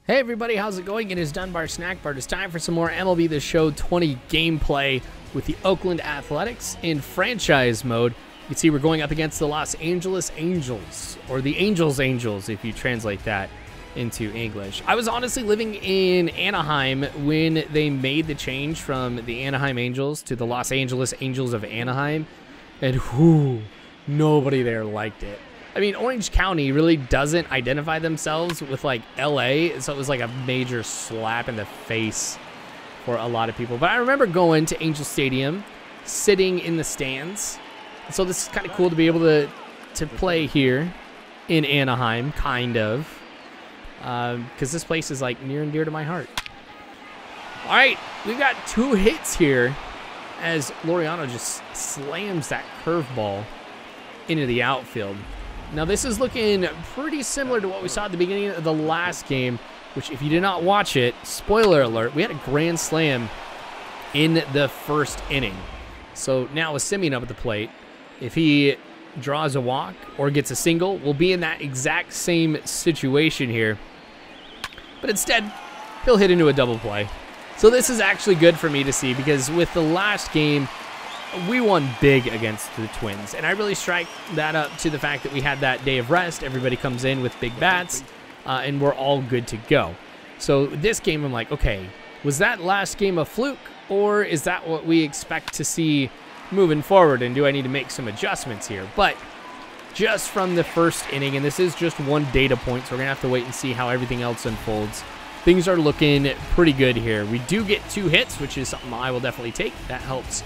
Hey everybody, how's it going? It is Dunbar Snack Bar. It's time for some more MLB The Show 20 gameplay with the Oakland Athletics in franchise mode. You can see we're going up against the Los Angeles Angels, or the Angels if you translate that into English. I was honestly living in Anaheim when they made the change from the Anaheim Angels to the Los Angeles Angels of Anaheim, and whoo, nobody there liked it. I mean, Orange County really doesn't identify themselves with, like, LA, so it was like a major slap in the face for a lot of people. But I remember going to Angel Stadium, sitting in the stands. So this is kind of cool to be able to play here in Anaheim, kind of, because this place is, like, near and dear to my heart. All right, we've got 2 hits here as Laureano just slams that curveball into the outfield. Now, this is looking pretty similar to what we saw at the beginning of the last game, which, if you did not watch it, spoiler alert, we had a grand slam in the first inning. So now with Simeon up at the plate, if he draws a walk or gets a single, we'll be in that exact same situation here. But instead, he'll hit into a double play. So this is actually good for me to see, because with the last game, we won big against the Twins, and I really strike that up to the fact that we had that day of rest. Everybody comes in with big bats, and we're all good to go. So this game, I'm like, okay, was that last game a fluke, or is that what we expect to see moving forward, and do I need to make some adjustments here? But just from the first inning, and this is just one data point, so we're going to have to wait and see how everything else unfolds. Things are looking pretty good here. We do get 2 hits, which is something I will definitely take. That helps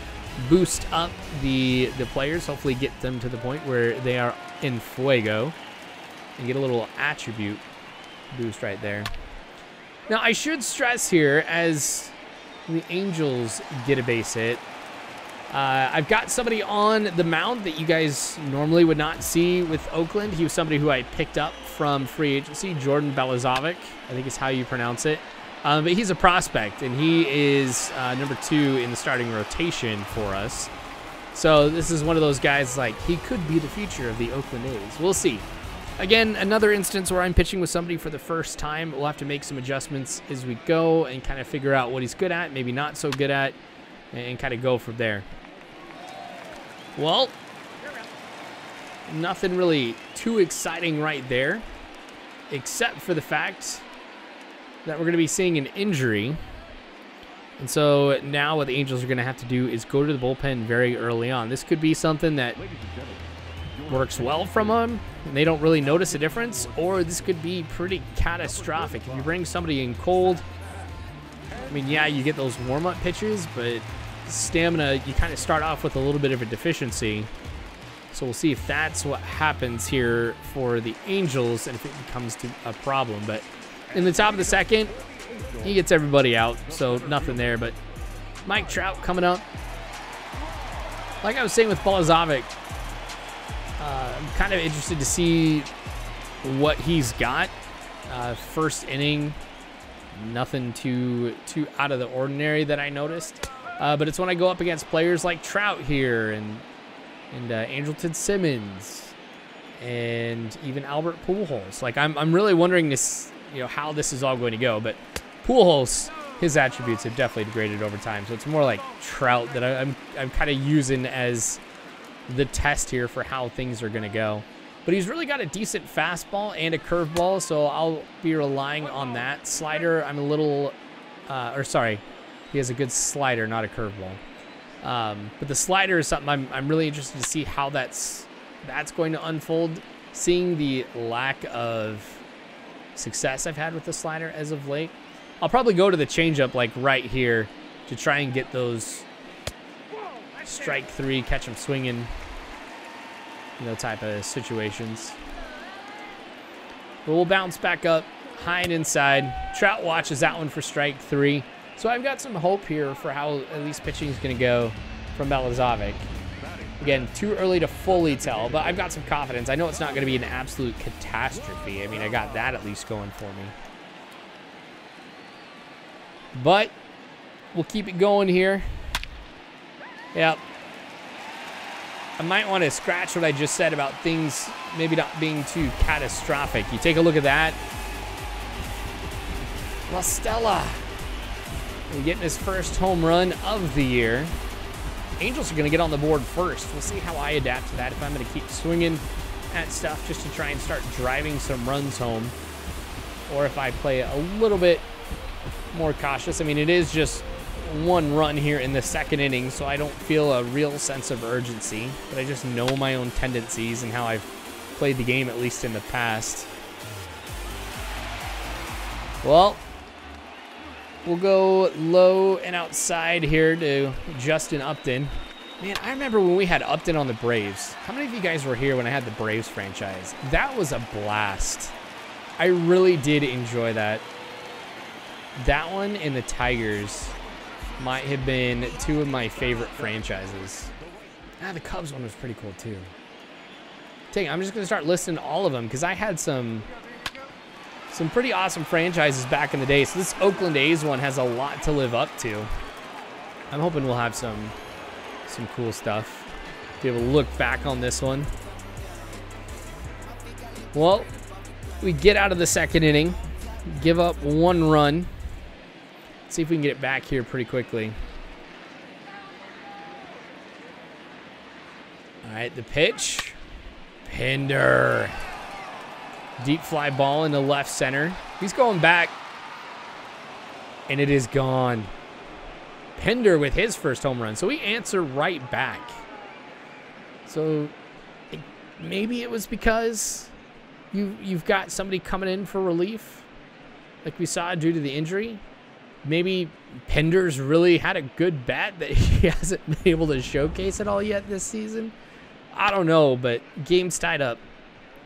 boost up the players, hopefully get them to the point where they are in fuego, and get a little attribute boost right there. Now, I should stress here, as the Angels get a base hit, I've got somebody on the mound that you guys normally would not see with Oakland. He was somebody who I picked up from free agency, Jordan Balazovic, I think is how you pronounce it. But he's a prospect, and he is number 2 in the starting rotation for us. So this is one of those guys, like, he could be the future of the Oakland A's. We'll see. Again, another instance where I'm pitching with somebody for the first time. We'll have to make some adjustments as we go and kind of figure out what he's good at, maybe not so good at, and kind of go from there. Well, nothing really too exciting right there, except for the fact that we're going to be seeing an injury. And so now what the Angels are going to have to do is go to the bullpen very early on. This could be something that works well from them, and they don't really notice a difference, or this could be pretty catastrophic. If you bring somebody in cold, I mean, yeah, you get those warm-up pitches, but stamina, you kind of start off with a little bit of a deficiency. So we'll see if that's what happens here for the Angels and if it becomes a problem. But in the top of the second, he gets everybody out, so nothing there. But Mike Trout coming up. Like I was saying with Balazovic, I'm kind of interested to see what he's got. First inning, nothing too out of the ordinary that I noticed. But it's when I go up against players like Trout here, and Andrelton Simmons, and even Albert Pujols. Like, I'm really wondering this, how this is all going to go. But Pujols, his attributes have definitely degraded over time. So it's more like Trout that I'm kind of using as the test here for how things are going to go. But he's really got a decent fastball and a curveball, so I'll be relying on that. Slider, I'm a little, he has a good slider, not a curveball. But the slider is something I'm really interested to see how that's going to unfold. Seeing the lack of success I've had with the slider as of late, I'll probably go to the changeup, like right here, to try and get those strike 3, catch him swinging, type of situations. But we'll bounce back up high and inside. Trout watches that one for strike 3. So I've got some hope here for how at least pitching is going to go from Balazovic. Again, too early to fully tell, but I've got some confidence. I know it's not going to be an absolute catastrophe. I mean, I got that at least going for me. But we'll keep it going here. Yep. I might want to scratch what I just said about things maybe not being too catastrophic. You take a look at that. La Stella. And getting his first home run of the year. Angels are going to get on the board first. We'll see how I adapt to that. If I'm going to keep swinging at stuff just to try and start driving some runs home, or if I play a little bit more cautious. I mean, it is just one run here in the second inning, so I don't feel a real sense of urgency, but I just know my own tendencies and how I've played the game, at least in the past. Well, we'll go low and outside here to Justin Upton. Man, I remember when we had Upton on the Braves. How many of you guys were here when I had the Braves franchise? That was a blast. I really did enjoy that. That one and the Tigers might have been two of my favorite franchises. The Cubs one was pretty cool too. Dang, I'm just going to start listing all of them because I had some pretty awesome franchises back in the day. So this Oakland A's one has a lot to live up to. I'm hoping we'll have some cool stuff. Be able to look back on this one. Well, we get out of the second inning, give up one run. See if we can get it back here pretty quickly. All right, the pitch. Pinder. Deep fly ball into left center. He's going back. And it is gone. Pinder with his first home run. So we answer right back. So maybe it was because you've got somebody coming in for relief, like we saw due to the injury. Maybe Pinder's really had a good bat that he hasn't been able to showcase at all yet this season. I don't know, but game's tied up.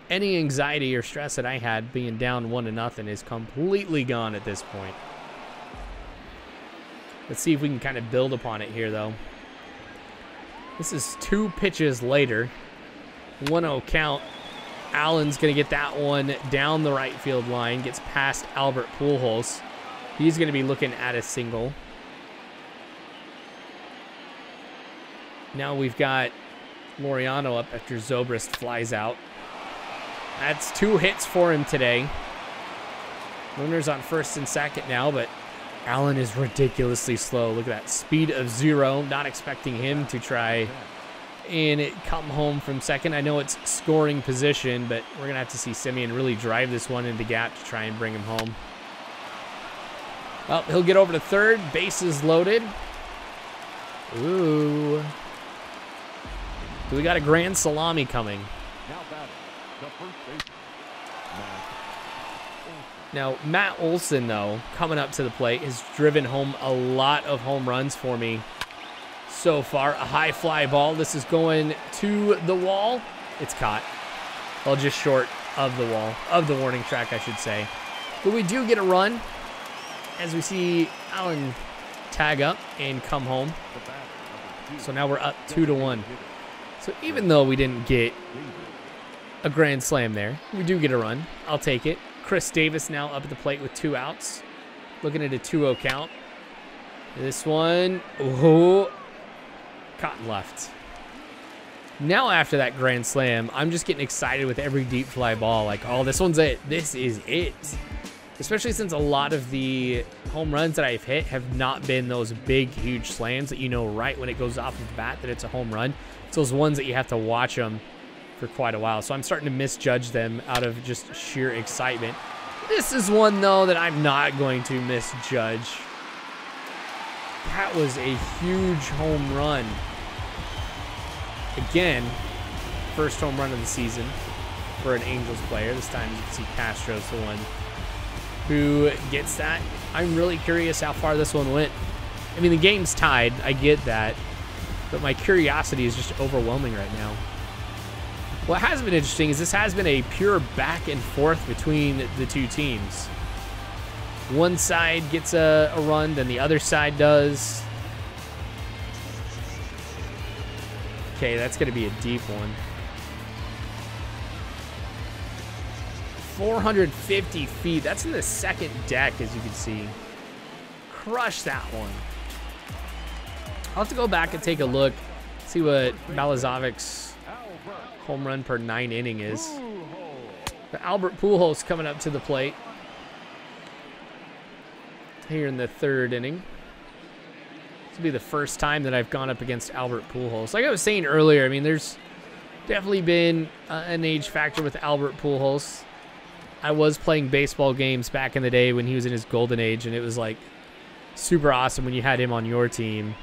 Any anxiety or stress that I had being down 1-0 is completely gone at this point. Let's see if we can kind of build upon it here, though. This is 2 pitches later. 1-0 count. Allen's going to get that one down the right field line. Gets past Albert Pujols. He's going to be looking at a single. Now we've got Laureano up after Zobrist flies out. That's 2 hits for him today. Runners on first and second now, but Allen is ridiculously slow. Look at that speed of 0. Not expecting him to try and come home from second. I know it's scoring position, but we're going to have to see Simeon really drive this one into gap to try and bring him home. Well, he'll get over to third. Bases loaded. Ooh. We got a grand salami coming. Now, Matt Olson, though, coming up to the plate, has driven home a lot of home runs for me so far. A high fly ball. This is going to the wall. It's caught. Well, just short of the wall, of the warning track, I should say. But we do get a run as we see Allen tag up and come home. So now we're up 2-1. So even though we didn't get a grand slam there, we do get a run. I'll take it. Chris Davis now up at the plate with 2 outs. Looking at a 2-0 count. This one, oh, caught and left. Now after that grand slam, I'm just getting excited with every deep fly ball. Like, oh, this one's it. This is it. Especially since a lot of the home runs that I've hit have not been those big, huge slams that you know right when it goes off of the bat that it's a home run. It's those ones that you have to watch them for quite a while. So I'm starting to misjudge them out of just sheer excitement. This is one, though, that I'm not going to misjudge. That was a huge home run. Again, first home run of the season for an Angels player. This time you can see Castro's the one who gets that. I'm really curious how far this one went. I mean, the game's tied. I get that. But my curiosity is just overwhelming right now. What has been interesting is this has been a pure back and forth between the two teams. One side gets a run, then the other side does. Okay, that's going to be a deep one. 450 feet. That's in the second deck, as you can see. Crush that one. I'll have to go back and take a look, see what Balazovic's home run per 9 inning is. But Albert Pujols coming up to the plate. here in the third inning. This will be the first time that I've gone up against Albert Pujols. Like I was saying earlier, I mean, there's definitely been an age factor with Albert Pujols. I was playing baseball games back in the day when he was in his golden age, and it was like super awesome when you had him on your team.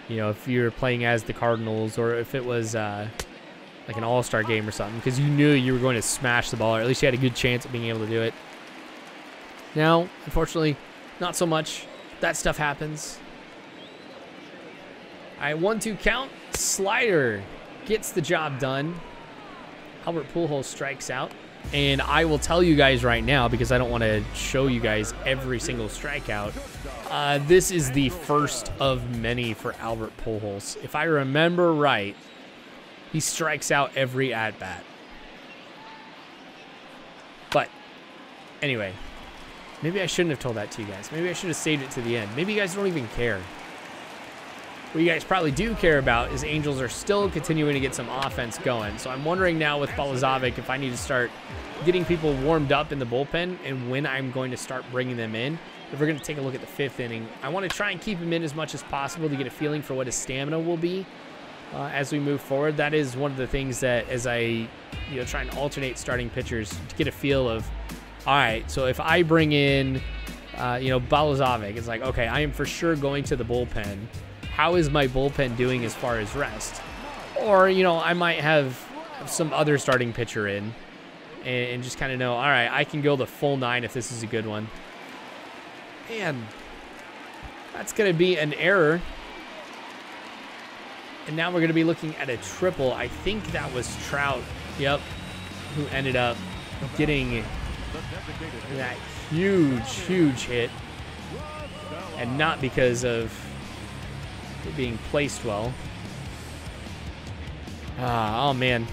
You know, if you were playing as the Cardinals, or if it was like an all-star game or something, because you knew you were going to smash the ball, or at least you had a good chance of being able to do it. Now, unfortunately, not so much. That stuff happens. All right, 1-2 count. Slider gets the job done. Albert Pujols strikes out. And I will tell you guys right now, because I don't want to show you guys every single strikeout, this is the first of many for Albert Pujols. If I remember right, he strikes out every at-bat. But anyway, maybe I shouldn't have told that to you guys. Maybe I should have saved it to the end. Maybe you guys don't even care. What you guys probably do care about is Angels are still continuing to get some offense going. So I'm wondering now with Balazovic if I need to start getting people warmed up in the bullpen and when I'm going to start bringing them in. If we're going to take a look at the fifth inning, I want to try and keep him in as much as possible to get a feeling for what his stamina will be as we move forward. That is one of the things that as I try and alternate starting pitchers to get a feel of, all right, so if I bring in Balazovic, it's like, okay, I am for sure going to the bullpen. How is my bullpen doing as far as rest? Or, I might have some other starting pitcher in and just kind of know, all right, I can go the full 9 if this is a good one. Man, that's going to be an error. And now we're going to be looking at a triple. I think that was Trout, who ended up getting that huge hit. And not because of it being placed well. Oh man,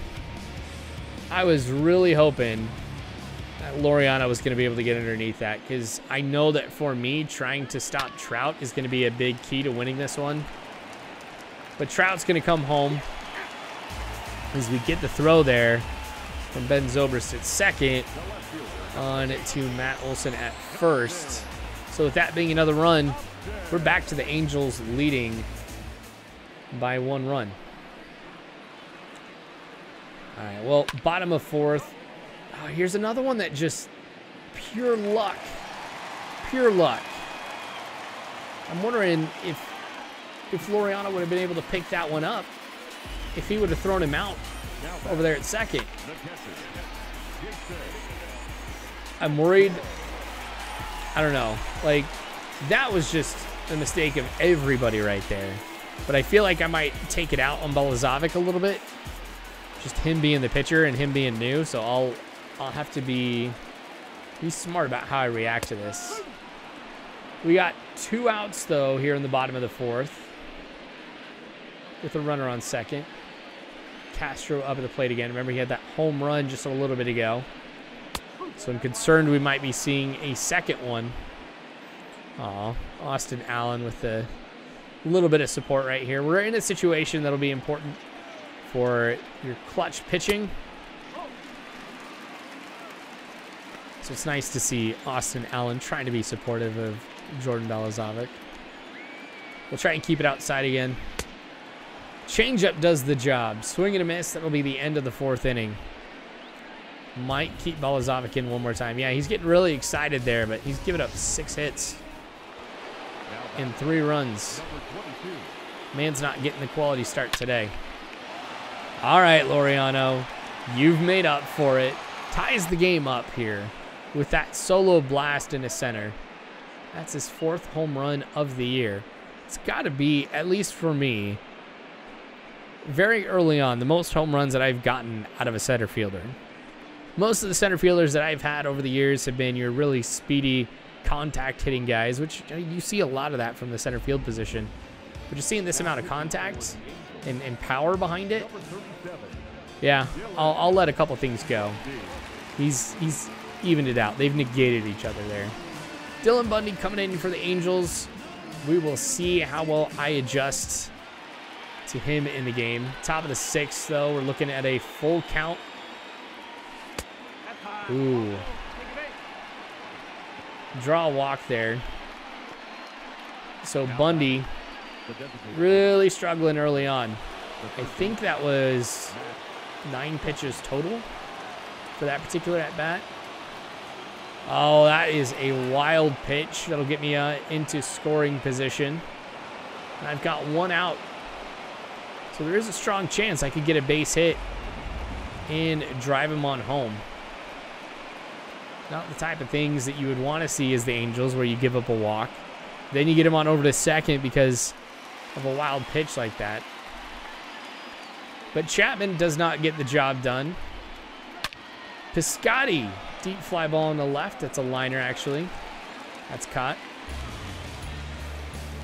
I was really hoping that Laureano was going to be able to get underneath that, because I know that for me, trying to stop Trout is going to be a big key to winning this one. But Trout's going to come home as we get the throw there from Ben Zobrist at second on to Matt Olson at first. So with that being another run, we're back to the Angels leading by 1 run. All right, well, bottom of fourth. Oh, here's another one that just pure luck. Pure luck. I'm wondering if Laureano would have been able to pick that one up if he would have thrown him out over there at second. I'm worried. I don't know. Like, that was just a mistake of everybody right there. But I feel like I might take it out on Balazovic a little bit. Just him being the pitcher and him being new. So I'll have to be smart about how I react to this. We got 2 outs, though, here in the bottom of the fourth, with a runner on second. Castro up at the plate again. Remember, he had that home run just a little bit ago. So I'm concerned we might be seeing a second one. Aw, Austin Allen with a little bit of support right here. We're in a situation that'll be important for your clutch pitching. So it's nice to see Austin Allen trying to be supportive of Jordan Balazovic. We'll try and keep it outside again. Changeup does the job. Swing and a miss. That'll be the end of the 4th inning. Might keep Balazovic in one more time. Yeah, he's getting really excited there, but he's given up 6 hits and 3 runs. Man's not getting the quality start today. All right, Laureano, you've made up for it. Ties the game up here with that solo blast in the center. That's his 4th home run of the year. It's got to be, at least for me, very early on, the most home runs that I've gotten out of a center fielder. Most of the center fielders that I've had over the years have been your really speedy, contact hitting guys, which you see a lot of that from the center field position. But just seeing this amount of contact and power behind it, yeah, I'll let a couple things go. He's evened it out. They've negated each other there. Dylan Bundy coming in for the Angels. We will see how well I adjust to him in the game. Top of the 6th, though, we're looking at a full count. Ooh. Draw a walk there. So Bundy really struggling early on. I think that was 9 pitches total for that particular at-bat. Oh, that is a wild pitch. That'll get me into scoring position. And I've got 1 out. So there is a strong chance I could get a base hit and drive him on home. Not the type of things that you would want to see as the Angels, where you give up a walk. Then you get him on over to second because of a wild pitch like that. But Chapman does not get the job done. Piscotty, deep fly ball on the left. That's a liner, actually. That's caught.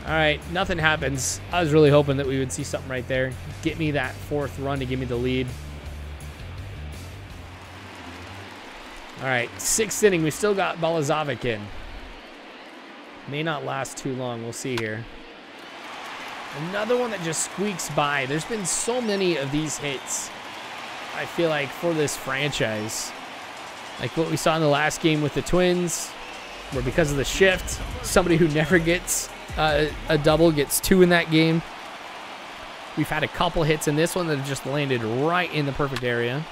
All right, nothing happens. I was really hoping that we would see something right there. Get me that 4th run to give me the lead. All right, 6th inning. We still got Balazovic in. May not last too long. We'll see here. Another one that just squeaks by. There's been so many of these hits, I feel like, for this franchise. Like what we saw in the last game with the Twins, where because of the shift, somebody who never gets a double gets 2 in that game. We've had a couple hits in this one that have just landed right in the perfect area.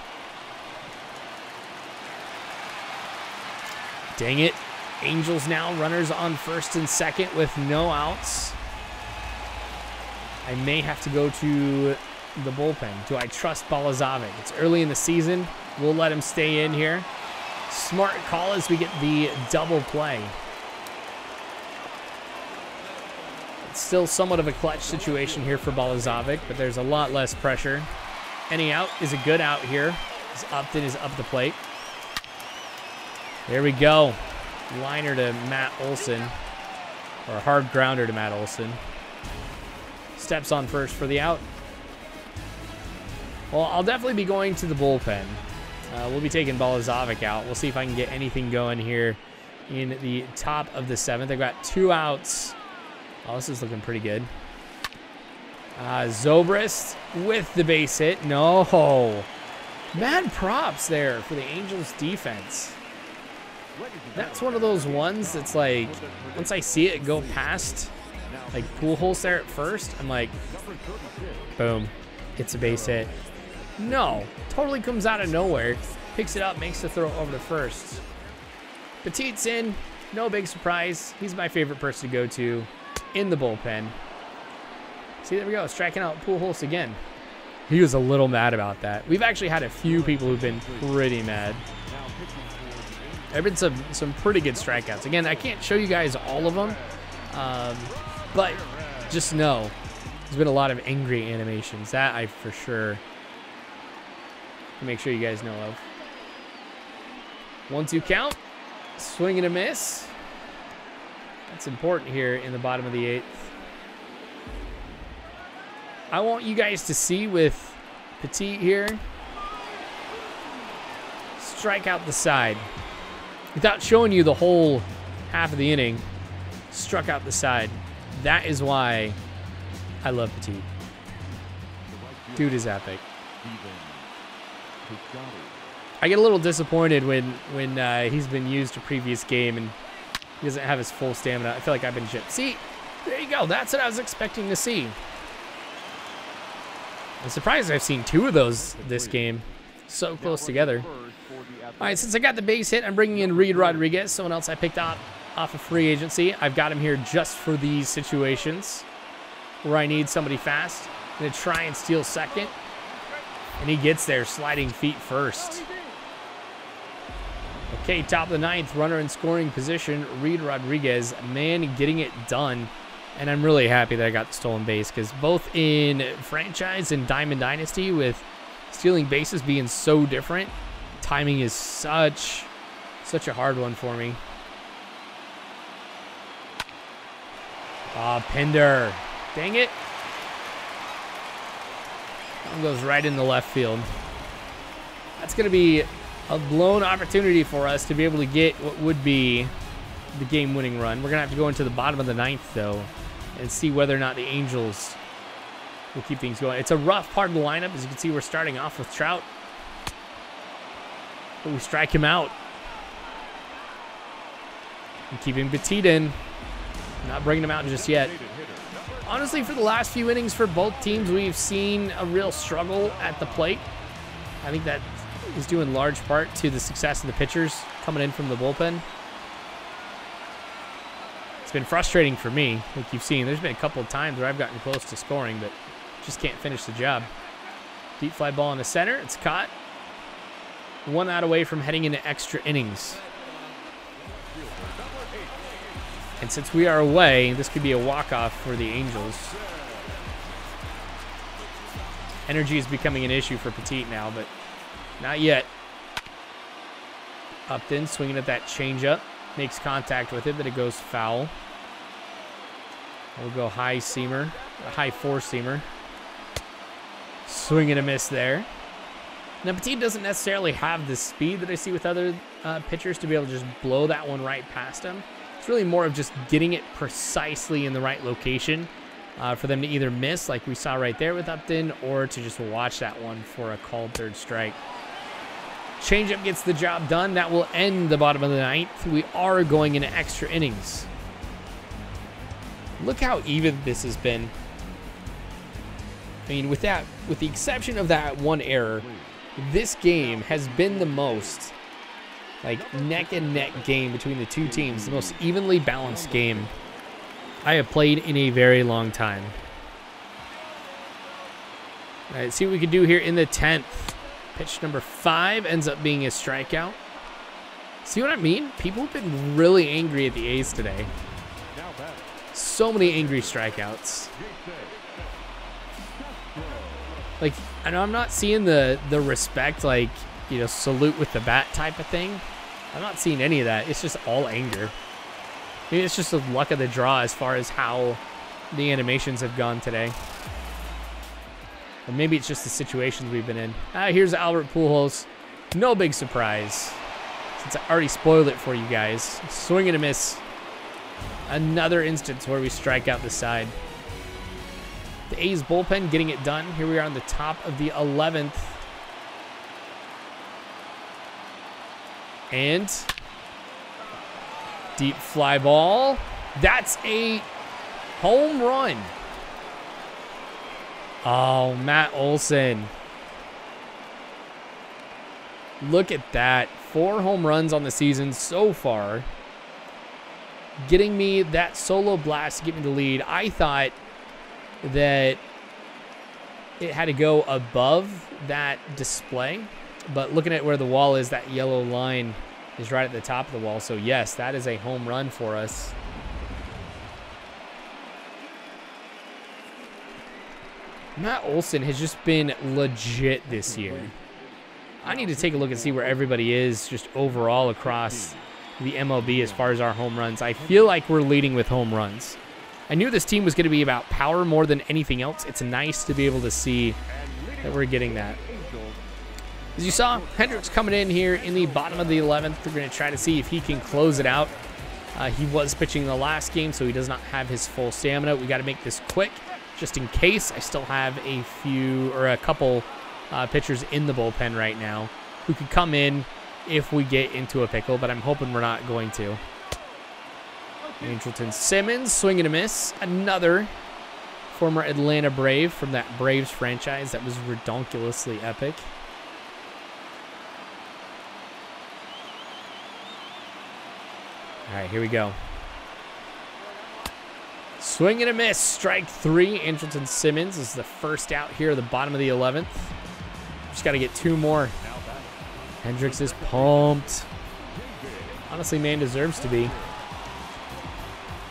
Dang it. Angels now runners on 1st and 2nd with no outs. I may have to go to the bullpen. Do I trust Balazovic? It's early in the season. We'll let him stay in here. Smart call as we get the double play. It's still somewhat of a clutch situation here for Balazovic, but there's a lot less pressure. Any out is a good out here, as Upton is up the plate. There we go. Liner to Matt Olson, or a hard grounder to Matt Olson. Steps on first for the out. Well, I'll definitely be going to the bullpen. We'll be taking Balazovic out. We'll see if I can get anything going here in the top of the 7th. I've got 2 outs. Oh, this is looking pretty good. Zobrist with the base hit. No. Mad props there for the Angels defense. That's one of those ones that's like, once I see it go past, like Pujols there at first, I'm like, boom, it's a base hit. No, totally comes out of nowhere, picks it up, makes the throw over to first. Petit's in, no big surprise. He's my favorite person to go to in the bullpen. See, there we go, striking out Pujols again. He was a little mad about that. We've actually had a few people who've been pretty mad. There have been some pretty good strikeouts. Again, I can't show you guys all of them, but just know there's been a lot of angry animations. That I for sure can make sure you guys know of. 1-2 count. Swing and a miss. That's important here in the bottom of the 8th. I want you guys to see with Petit here. Strike out the side. Without showing you the whole half of the inning, struck out the side. That is why I love Petit. Dude is epic. I get a little disappointed when he's been used a previous game and he doesn't have his full stamina. I feel like I've been chipped. See, there you go. That's what I was expecting to see. I'm surprised I've seen 2 of those this game. So close together. All right, since I got the base hit, I'm bringing in Reed Rodriguez, someone else I picked up off of free agency. I've got him here just for these situations where I need somebody fast. I'm going to try and steal second. And he gets there, sliding feet first. Okay, top of the 9th, runner in scoring position, Reed Rodriguez. Man, getting it done. And I'm really happy that I got the stolen base because both in franchise and Diamond Dynasty, with stealing bases being so different, timing is such a hard one for me. Pinder. Dang it. That one goes right in the left field. That's going to be a blown opportunity for us to be able to get what would be the game-winning run. We're going to have to go into the bottom of the 9th, though, and see whether or not the Angels will keep things going. It's a rough part of the lineup. As you can see, we're starting off with Trout. But we strike him out. And keeping Petit in. Not bringing him out just yet. Honestly, for the last few innings for both teams, we've seen a real struggle at the plate. I think that is due in large part to the success of the pitchers coming in from the bullpen. It's been frustrating for me, like you've seen. There's been a couple of times where I've gotten close to scoring, but just can't finish the job. Deep fly ball in the center. It's caught. 1 out away from heading into extra innings. And since we are away, this could be a walk-off for the Angels. Energy is becoming an issue for Petit now, but not yet. Upton swinging at that changeup. Makes contact with it, but it goes foul. We'll go high seamer, a high four-seamer. Swing and a miss there. Now, Petit doesn't necessarily have the speed that I see with other pitchers to be able to just blow that one right past him. It's really more of just getting it precisely in the right location for them to either miss, like we saw right there with Upton, or to just watch that one for a called third strike. Changeup gets the job done. That will end the bottom of the ninth. We are going into extra innings. Look how even this has been. I mean, with the exception of that one error, this game has been the most like neck and neck game between the two teams, the most evenly balanced game I have played in a very long time. All right, see what we can do here in the 10th. Pitch number 5 ends up being a strikeout. See what I mean? People have been really angry at the A's today. So many angry strikeouts. Like, I know I'm not seeing the respect, like, you know, salute with the bat type of thing. I'm not seeing any of that. It's just all anger. Maybe it's just the luck of the draw as far as how the animations have gone today. Or maybe it's just the situations we've been in. Here's Albert Pujols. No big surprise, since I already spoiled it for you guys. Swing and a miss. Another instance where we strike out the side. The A's bullpen getting it done. Here we are on the top of the 11th. And deep fly ball. That's a home run. Oh, Matt Olson. Look at that. 4 home runs on the season so far. Getting me that solo blast to get me the lead. I thought that it had to go above that display, but looking at where the wall is, that yellow line is right at the top of the wall. So yes, that is a home run for us. Matt Olson has just been legit this year. I need to take a look and see where everybody is just overall across the MLB as far as our home runs. I feel like we're leading with home runs. I knew this team was going to be about power more than anything else. It's nice to be able to see that we're getting that. As you saw, Hendricks coming in here in the bottom of the 11th. We're going to try to see if he can close it out. He was pitching the last game, so he does not have his full stamina. We got to make this quick, just in case. I still have a couple pitchers in the bullpen right now who could come in if we get into a pickle, but I'm hoping we're not going to. Andrelton Simmons, swing and a miss. Another former Atlanta Brave from that Braves franchise that was redonkulously epic. All right, here we go. Swing and a miss. Strike 3. Andrelton Simmons is the first out here at the bottom of the 11th. Just got to get 2 more. Hendricks is pumped. Honestly, man deserves to be.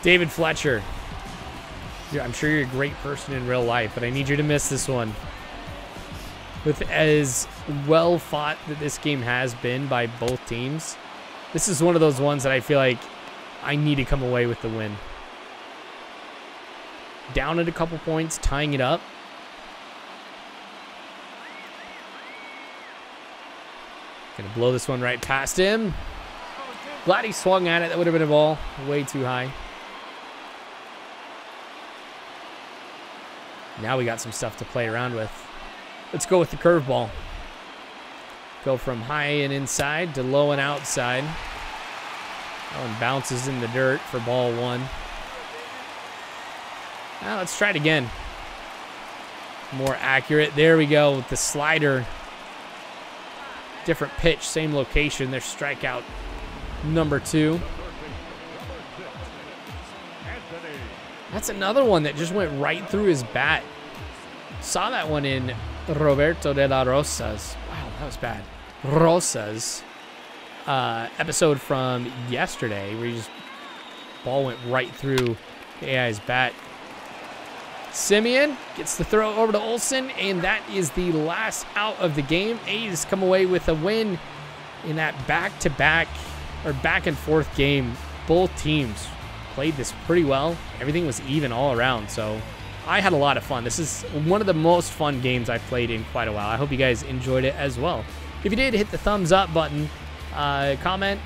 David Fletcher. I'm sure you're a great person in real life, but I need you to miss this one. With as well fought that this game has been by both teams, this is one of those ones that I feel like I need to come away with the win. Down at a couple points, tying it up. Gonna blow this one right past him. Glad he swung at it. That would have been a ball way too high. Now we got some stuff to play around with. Let's go with the curveball. Go from high and inside to low and outside. That one bounces in the dirt for ball 1. Now let's try it again. More accurate. There we go with the slider. Different pitch, same location. There's strikeout number 2. That's another one that just went right through his bat. Saw that one in Roberto de la Rosa's. Wow, that was bad. Rosa's episode from yesterday, where ball went right through the AI's bat. Simeon gets the throw over to Olsen, and that is the last out of the game. A's come away with a win in that back-to-back or back-and-forth game. Both teams played this pretty well. Everything was even all around, so I had a lot of fun. This is one of the most fun games I've played in quite a while. I hope you guys enjoyed it as well. If you did, hit the thumbs up button. Comment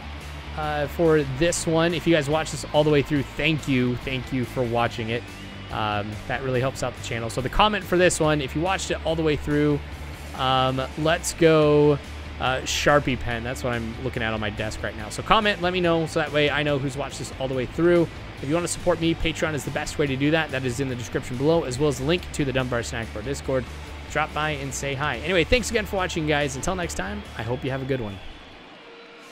for this one. If you guys watched this all the way through, thank you for watching it. That really helps out the channel. So the comment for this one, if you watched it all the way through, let's go Sharpie pen. That's what I'm looking at on my desk right now. So comment, let me know, so that way I know who's watched this all the way through. If you want to support me, Patreon is the best way to do that. That is in the description below, as well as the link to the Dunbar Snack Bar Discord. Drop by and say hi. Anyway, thanks again for watching, guys. Until next time, I hope you have a good one.